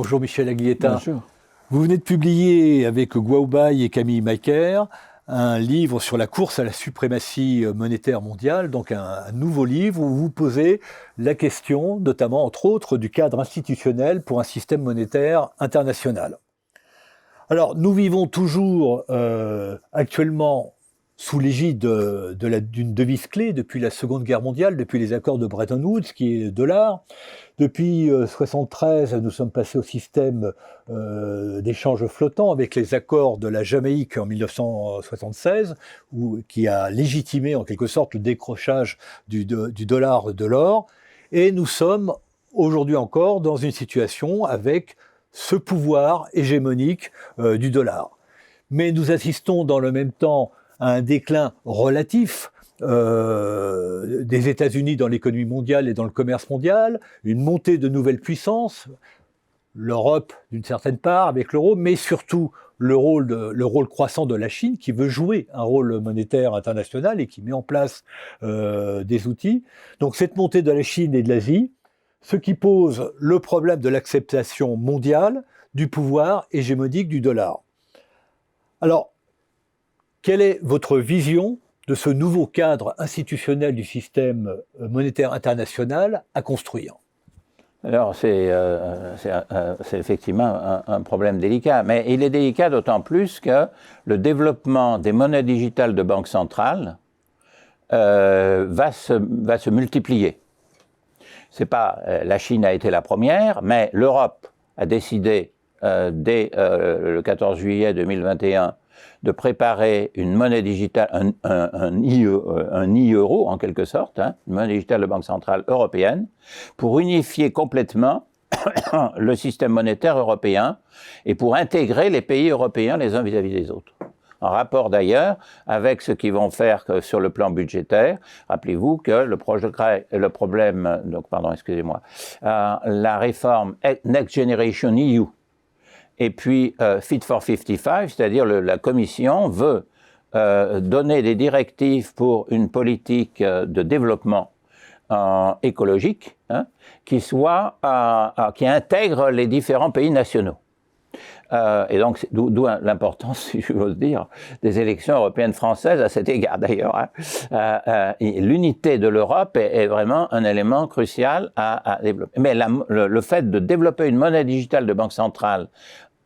Bonjour Michel Aglietta. Bonjour. Vous venez de publier avec Guo Bai et Camille Maker un livre sur la course à la suprématie monétaire mondiale, donc un nouveau livre où vous posez la question, notamment entre autres, du cadre institutionnel pour un système monétaire international. Alors nous vivons toujours actuellement sous l'égide d'une devise clé depuis la Seconde Guerre mondiale, depuis les accords de Bretton Woods, qui est le dollar. Depuis 1973, nous sommes passés au système d'échange flottant avec les accords de la Jamaïque en 1976, qui a légitimé en quelque sorte le décrochage du dollar de l'or. Et nous sommes aujourd'hui encore dans une situation avec ce pouvoir hégémonique du dollar. Mais nous assistons dans le même temps à un déclin relatif des États-Unis dans l'économie mondiale et dans le commerce mondial, une montée de nouvelles puissances, l'Europe d'une certaine part avec l'euro, mais surtout le rôle croissant de la Chine qui veut jouer un rôle monétaire international et qui met en place des outils. Donc cette montée de la Chine et de l'Asie, ce qui pose le problème de l'acceptation mondiale du pouvoir hégémonique du dollar. Alors, quelle est votre vision de ce nouveau cadre institutionnel du système monétaire international à construire? Alors, c'est effectivement un problème délicat, mais il est délicat d'autant plus que le développement des monnaies digitales de banque centrale va se multiplier. C'est pas la Chine a été la première, mais l'Europe a décidé dès le 14 juillet 2021 de préparer une monnaie digitale, un e-euro en quelque sorte, une monnaie digitale de banque centrale européenne, pour unifier complètement le système monétaire européen et pour intégrer les pays européens les uns vis-à-vis des autres. En rapport d'ailleurs avec ce qu'ils vont faire sur le plan budgétaire. Rappelez-vous que la réforme Next Generation EU, et puis Fit for 55, c'est-à-dire la Commission veut donner des directives pour une politique de développement écologique qui intègre les différents pays nationaux. Et donc, d'où l'importance, si je veux dire, des élections européennes françaises à cet égard d'ailleurs. L'unité de l'Europe est vraiment un élément crucial à développer. Mais le fait de développer une monnaie digitale de banque centrale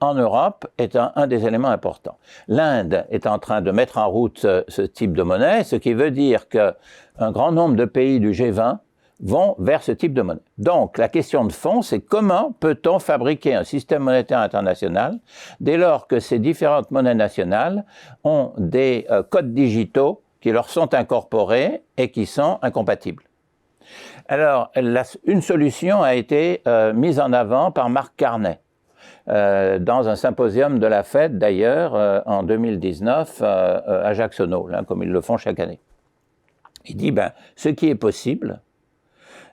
en Europe est un des éléments importants. L'Inde est en train de mettre en route ce type de monnaie, ce qui veut dire qu'un grand nombre de pays du G20 vont vers ce type de monnaie. Donc, la question de fond, c'est comment peut-on fabriquer un système monétaire international dès lors que ces différentes monnaies nationales ont des codes digitaux qui leur sont incorporés et qui sont incompatibles. Alors, une solution a été mise en avant par Mark Carney dans un symposium de la Fed d'ailleurs en 2019 à Jacksonville, comme ils le font chaque année. Il dit, ce qui est possible,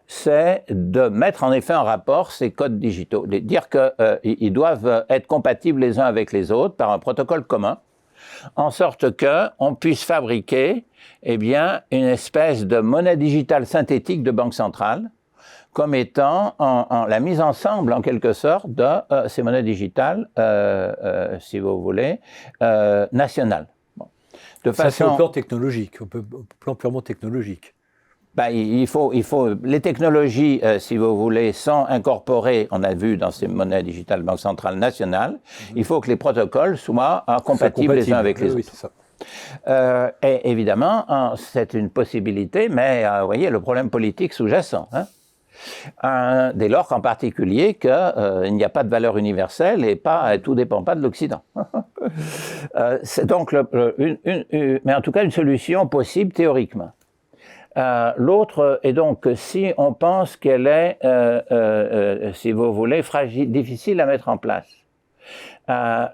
c'est de mettre en effet en rapport ces codes digitaux, dire qu'ils doivent être compatibles les uns avec les autres par un protocole commun, en sorte qu'on puisse fabriquer une espèce de monnaie digitale synthétique de banque centrale, comme étant la mise ensemble, en quelque sorte, de ces monnaies digitales, si vous voulez, nationales. Bon. Ça, c'est au plan technologique, au plan purement technologique. Les technologies, si vous voulez, sont incorporées, on a vu dans ces monnaies digitales banque centrale nationale, il faut que les protocoles soient compatibles les uns avec les autres. Oui, c'est ça. Et évidemment, c'est une possibilité, mais vous voyez le problème politique sous-jacent. Dès lors qu'en particulier qu'il n'y a pas de valeur universelle et tout dépend pas de l'Occident. C'est donc mais en tout cas une solution possible théoriquement. L'autre est donc si on pense qu'elle est, si vous voulez, difficile à mettre en place.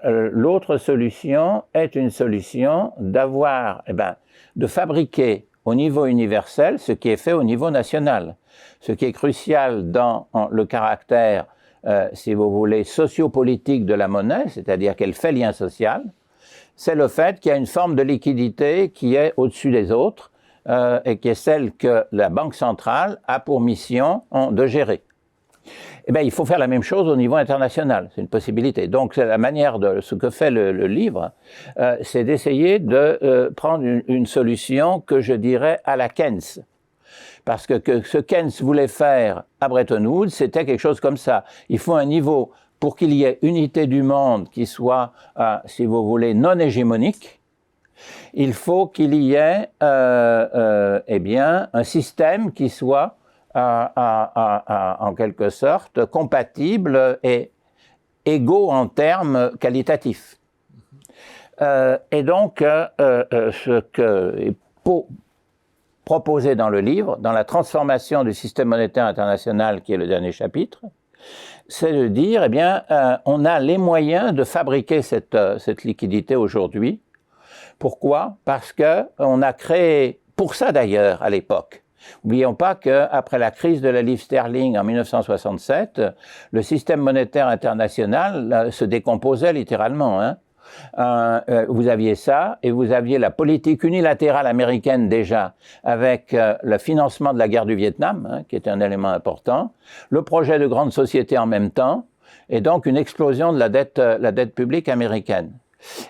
L'autre solution est une solution de fabriquer au niveau universel ce qui est fait au niveau national. Ce qui est crucial dans le caractère, si vous voulez, sociopolitique de la monnaie, c'est-à-dire qu'elle fait lien social, c'est le fait qu'il y a une forme de liquidité qui est au-dessus des autres et qui est celle que la Banque centrale a pour mission de gérer. Eh bien, il faut faire la même chose au niveau international. C'est une possibilité. Donc, c'est la manière de ce que fait le livre, c'est d'essayer de prendre une solution que je dirais à la Keynes. Parce que ce Keynes voulait faire à Bretton Woods, c'était quelque chose comme ça. Il faut un niveau pour qu'il y ait unité du monde qui soit, si vous voulez, non hégémonique. Il faut qu'il y ait, eh bien, un système qui soit en quelque sorte compatible et égaux en termes qualitatifs. Et donc, ce que est proposé dans le livre, dans la transformation du système monétaire international, qui est le dernier chapitre, c'est de dire, eh bien, on a les moyens de fabriquer cette liquidité aujourd'hui. Pourquoi? Parce qu'on a créé, pour ça d'ailleurs, à l'époque. N'oublions pas qu'après la crise de la livre sterling en 1967, le système monétaire international se décomposait littéralement. Hein. Vous aviez ça, et vous aviez la politique unilatérale américaine déjà, avec le financement de la guerre du Vietnam, hein, qui était un élément important, le projet de grande société en même temps, et donc une explosion de la dette publique américaine.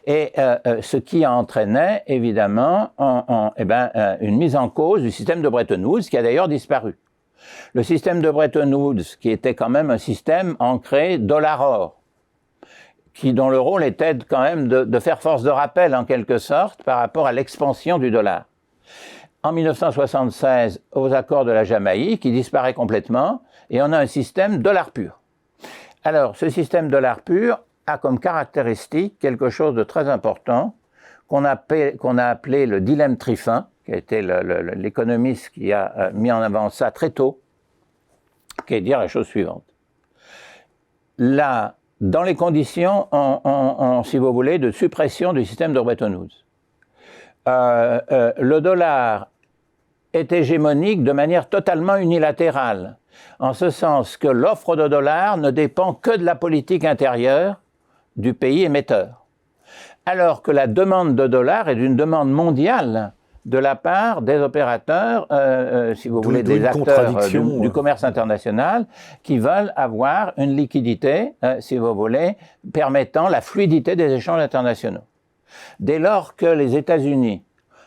Et ce qui entraînait évidemment une mise en cause du système de Bretton Woods, qui a d'ailleurs disparu. Le système de Bretton Woods, qui était quand même un système ancré dollar-or, dont le rôle était quand même de faire force de rappel en quelque sorte par rapport à l'expansion du dollar. En 1976, aux accords de la Jamaïque, il disparaît complètement et on a un système dollar pur. Alors, ce système dollar pur a comme caractéristique quelque chose de très important qu'on a appelé le dilemme Triffin, qui a été l'économiste qui a mis en avant ça très tôt, qui est de dire la chose suivante. Là, dans les conditions, si vous voulez, de suppression du système de Bretton Woods, le dollar est hégémonique de manière totalement unilatérale, en ce sens que l'offre de dollars ne dépend que de la politique intérieure du pays émetteur, alors que la demande de dollars est une demande mondiale de la part des opérateurs, si vous voulez, des acteurs du commerce international, qui veulent avoir une liquidité, si vous voulez, permettant la fluidité des échanges internationaux. Dès lors que les États-Unis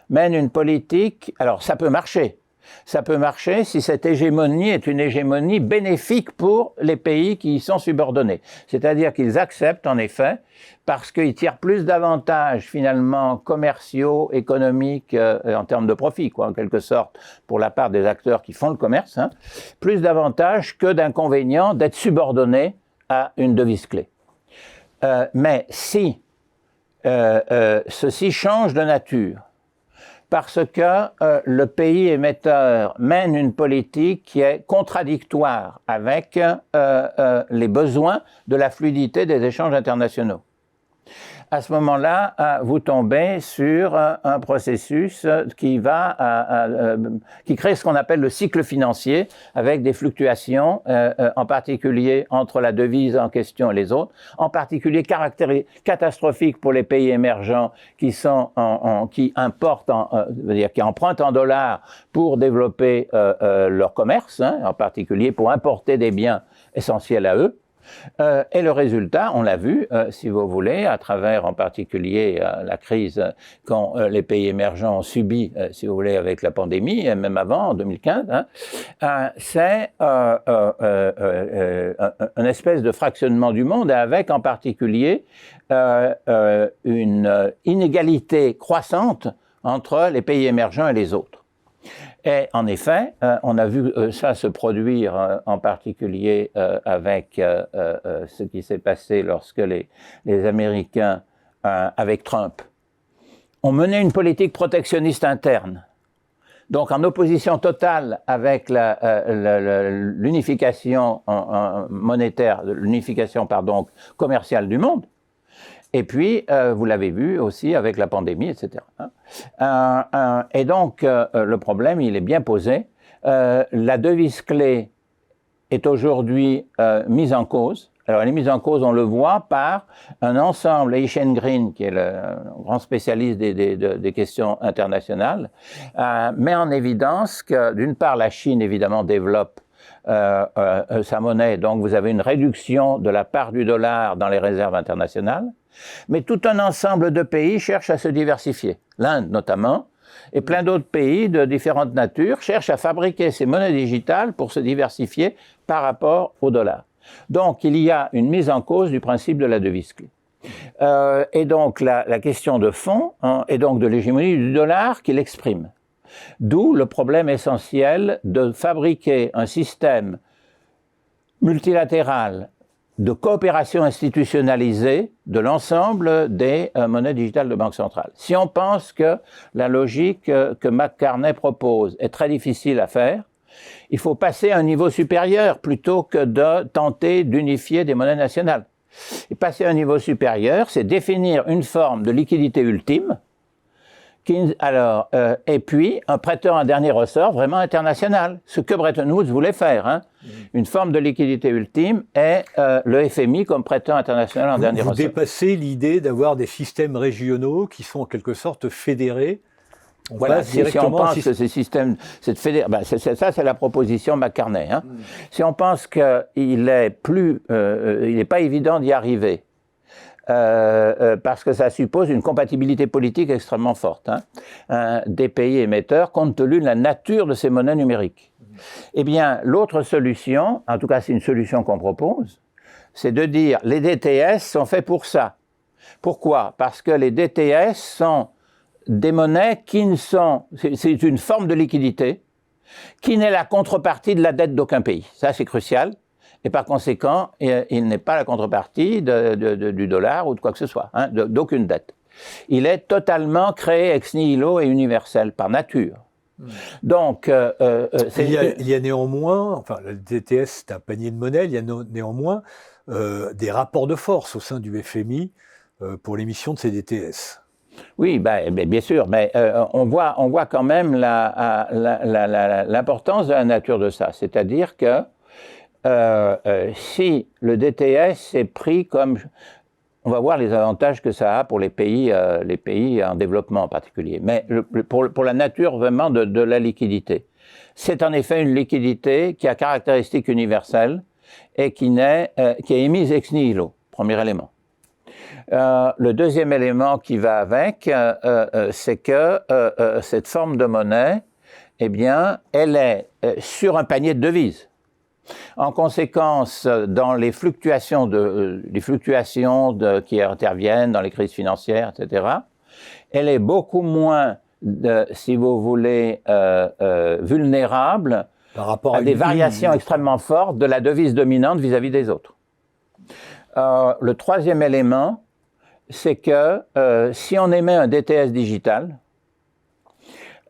mènent une politique, alors ça peut marcher. Ça peut marcher si cette hégémonie est une hégémonie bénéfique pour les pays qui y sont subordonnés. C'est-à-dire qu'ils acceptent, en effet, parce qu'ils tirent plus d'avantages, finalement, commerciaux, économiques, en termes de profit, quoi, en quelque sorte, pour la part des acteurs qui font le commerce, hein, plus d'avantages que d'inconvénients d'être subordonnés à une devise clé. Mais si ceci change de nature, parce que le pays émetteur mène une politique qui est contradictoire avec les besoins de la fluidité des échanges internationaux. À ce moment-là, vous tombez sur un processus qui crée ce qu'on appelle le cycle financier, avec des fluctuations, en particulier entre la devise en question et les autres, en particulier catastrophiques pour les pays émergents qui empruntent en dollars pour développer leur commerce, hein, en particulier pour importer des biens essentiels à eux. Et le résultat, on l'a vu, si vous voulez, à travers en particulier la crise quand les pays émergents ont subi, si vous voulez, avec la pandémie, et même avant, en 2015, hein, c'est une espèce de fractionnement du monde, avec en particulier une inégalité croissante entre les pays émergents et les autres. Et en effet, on a vu ça se produire en particulier avec ce qui s'est passé lorsque les Américains, avec Trump, ont mené une politique protectionniste interne. Donc en opposition totale avec l'unification monétaire, l'unification commerciale du monde. Et puis, vous l'avez vu aussi avec la pandémie, etc. Et donc, le problème, il est bien posé. La devise clé est aujourd'hui mise en cause. Alors, elle est mise en cause, on le voit, par un ensemble, Aishen Green, qui est le grand spécialiste des questions internationales, met en évidence que, d'une part, la Chine, évidemment, développe sa monnaie, donc vous avez une réduction de la part du dollar dans les réserves internationales, mais tout un ensemble de pays cherchent à se diversifier. L'Inde notamment, et plein d'autres pays de différentes natures cherchent à fabriquer ces monnaies digitales pour se diversifier par rapport au dollar. Donc il y a une mise en cause du principe de la devise clé. Et donc la question de fond, hein, et donc de l'hégémonie du dollar qu'il exprime. D'où le problème essentiel de fabriquer un système multilatéral de coopération institutionnalisée de l'ensemble des monnaies digitales de banque centrale. Si on pense que la logique que McCartney propose est très difficile à faire, il faut passer à un niveau supérieur plutôt que de tenter d'unifier des monnaies nationales. Et passer à un niveau supérieur, c'est définir une forme de liquidité ultime, et puis un prêteur en dernier ressort vraiment international, ce que Bretton Woods voulait faire. Hein. Une forme de liquidité ultime est le FMI comme prêteur international en dernier ressort. Vous dépassez l'idée d'avoir des systèmes régionaux qui sont en quelque sorte fédérés. Voilà, si on pense que ces systèmes, ça c'est la proposition McCartney. Hein. Si on pense qu'il est il n'est pas évident d'y arriver, parce que ça suppose une compatibilité politique extrêmement forte des pays émetteurs compte tenu de la nature de ces monnaies numériques. Eh bien, l'autre solution, en tout cas c'est une solution qu'on propose, c'est de dire les DTS sont faits pour ça. Pourquoi? Parce que les DTS sont des monnaies qui ne sont... C'est une forme de liquidité qui n'est la contrepartie de la dette d'aucun pays. Ça, c'est crucial. Et par conséquent, il n'est pas la contrepartie du dollar ou de quoi que ce soit, hein, d'aucune dette. Il est totalement créé ex nihilo et universel par nature. Donc, il y a néanmoins, enfin, le DTS c'est un panier de monnaie, il y a néanmoins des rapports de force au sein du FMI pour l'émission de ces DTS. Oui, bien sûr, mais on voit quand même l'importance de la nature de ça. C'est-à-dire que si le DTS est pris comme... On va voir les avantages que ça a pour les pays en développement en particulier. Mais pour la nature vraiment de la liquidité. C'est en effet une liquidité qui a caractéristique universelle et qui est émise ex nihilo, premier élément. Le deuxième élément qui va avec, c'est que cette forme de monnaie, eh bien, elle est sur un panier de devises. En conséquence, dans les fluctuations qui interviennent dans les crises financières, etc., elle est beaucoup moins, si vous voulez, vulnérable par rapport à des variations extrêmement fortes de la devise dominante vis-à-vis des autres. Le troisième élément, c'est que si on émet un DTS digital,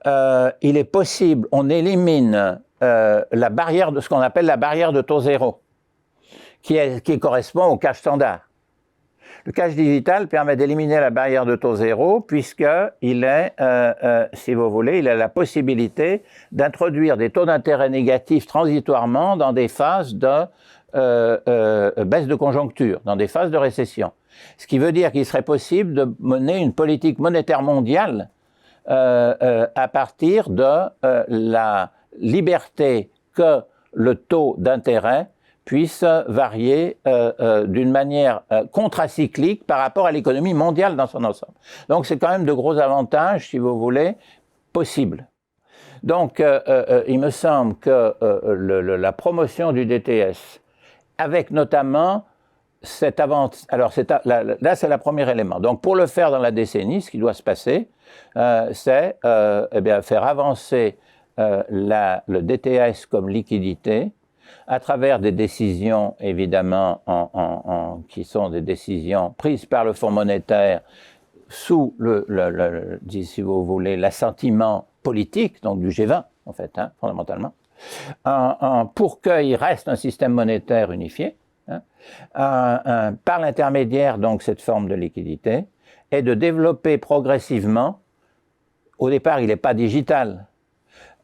il est possible, on élimine la barrière de ce qu'on appelle la barrière de taux zéro, qui correspond au cash standard. Le cash digital permet d'éliminer la barrière de taux zéro puisqu'il est, si vous voulez, il a la possibilité d'introduire des taux d'intérêt négatifs transitoirement dans des phases de baisse de conjoncture, dans des phases de récession. Ce qui veut dire qu'il serait possible de mener une politique monétaire mondiale à partir de la liberté que le taux d'intérêt puisse varier d'une manière contracyclique par rapport à l'économie mondiale dans son ensemble. Donc c'est quand même de gros avantages, si vous voulez, possibles. Donc il me semble que la promotion du DTS, avec notamment cette avance, alors là c'est le premier élément. Donc pour le faire dans la décennie, ce qui doit se passer, c'est faire avancer le DTS comme liquidité à travers des décisions évidemment qui sont des décisions prises par le Fonds monétaire sous si vous voulez l'assentiment politique, donc du G20 en fait, fondamentalement, pour qu'il reste un système monétaire unifié, par l'intermédiaire donc cette forme de liquidité, et de développer progressivement. Au départ, il n'est pas digital,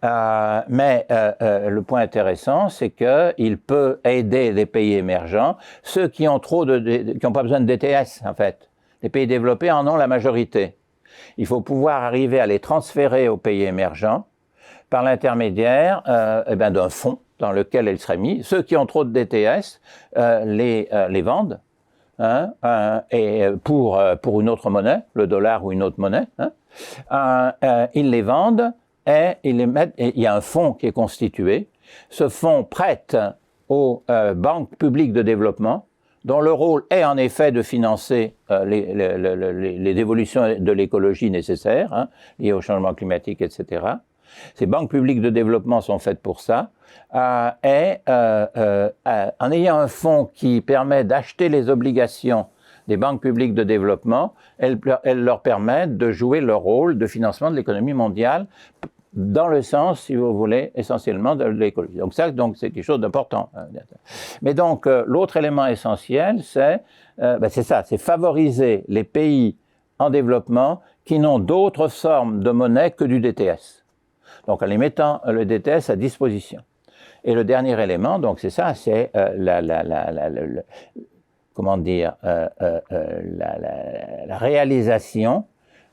mais le point intéressant, c'est qu'il peut aider les pays émergents, ceux qui ont qui n'ont pas besoin de DTS en fait. Les pays développés en ont la majorité. Il faut pouvoir arriver à les transférer aux pays émergents par l'intermédiaire d'un fonds dans lequel elle serait mise. Ceux qui ont trop de DTS les vendent, hein, et pour une autre monnaie, le dollar ou une autre monnaie. Hein, ils les vendent et ils les mettent. Et il y a un fonds qui est constitué. Ce fonds prête aux banques publiques de développement, dont le rôle est en effet de financer les évolutions de l'écologie nécessaires, hein, liées au changement climatique, etc. Ces banques publiques de développement sont faites pour ça. En ayant un fonds qui permet d'acheter les obligations des banques publiques de développement, elles leur permettent de jouer leur rôle de financement de l'économie mondiale dans le sens, si vous voulez, essentiellement de l'écologie. Donc ça, c'est quelque chose d'important. Mais donc, l'autre élément essentiel, c'est ça, c'est favoriser les pays en développement qui n'ont d'autres formes de monnaie que du DTS. Donc, en les mettant le DTS à disposition. Et le dernier élément, donc c'est ça, c'est la réalisation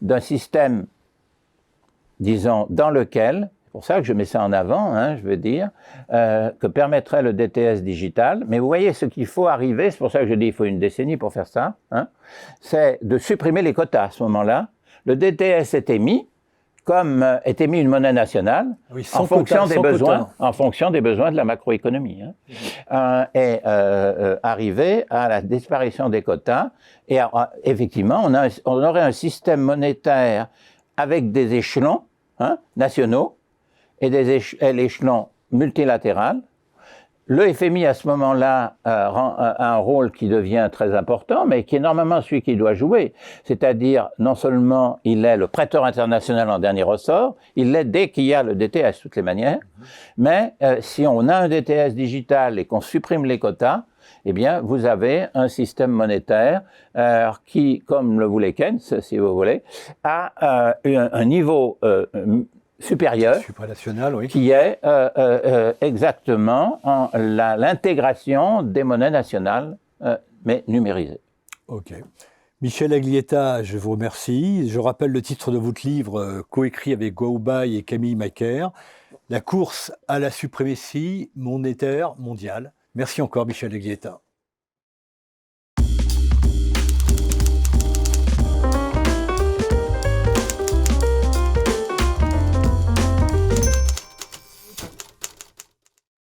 d'un système, disons, dans lequel, c'est pour ça que je mets ça en avant, hein, je veux dire, que permettrait le DTS digital. Mais vous voyez, ce qu'il faut arriver, c'est pour ça que je dis qu'il faut une décennie pour faire ça, hein, c'est de supprimer les quotas à ce moment-là. Le DTS est émis, comme est émis une monnaie nationale, oui, en fonction des besoins de la macroéconomie, hein, arriver à la disparition des quotas. Et effectivement, on aurait un système monétaire avec des échelons, hein, nationaux et l'échelon multilatéral. Le FMI, à ce moment-là, a un rôle qui devient très important, mais qui est normalement celui qu'il doit jouer. C'est-à-dire, non seulement il est le prêteur international en dernier ressort, il l'est dès qu'il y a le DTS, de toutes les manières, mais si on a un DTS digital et qu'on supprime les quotas, eh bien, vous avez un système monétaire qui, comme le voulait Keynes, si vous voulez, a un niveau supérieur, supranational, oui, qui est exactement l'intégration des monnaies nationales, mais numérisées. Ok. Michel Aglietta, je vous remercie. Je rappelle le titre de votre livre, coécrit avec Guaoubaye et Camille Macaire, La course à la suprématie monétaire mondiale. Merci encore, Michel Aglietta.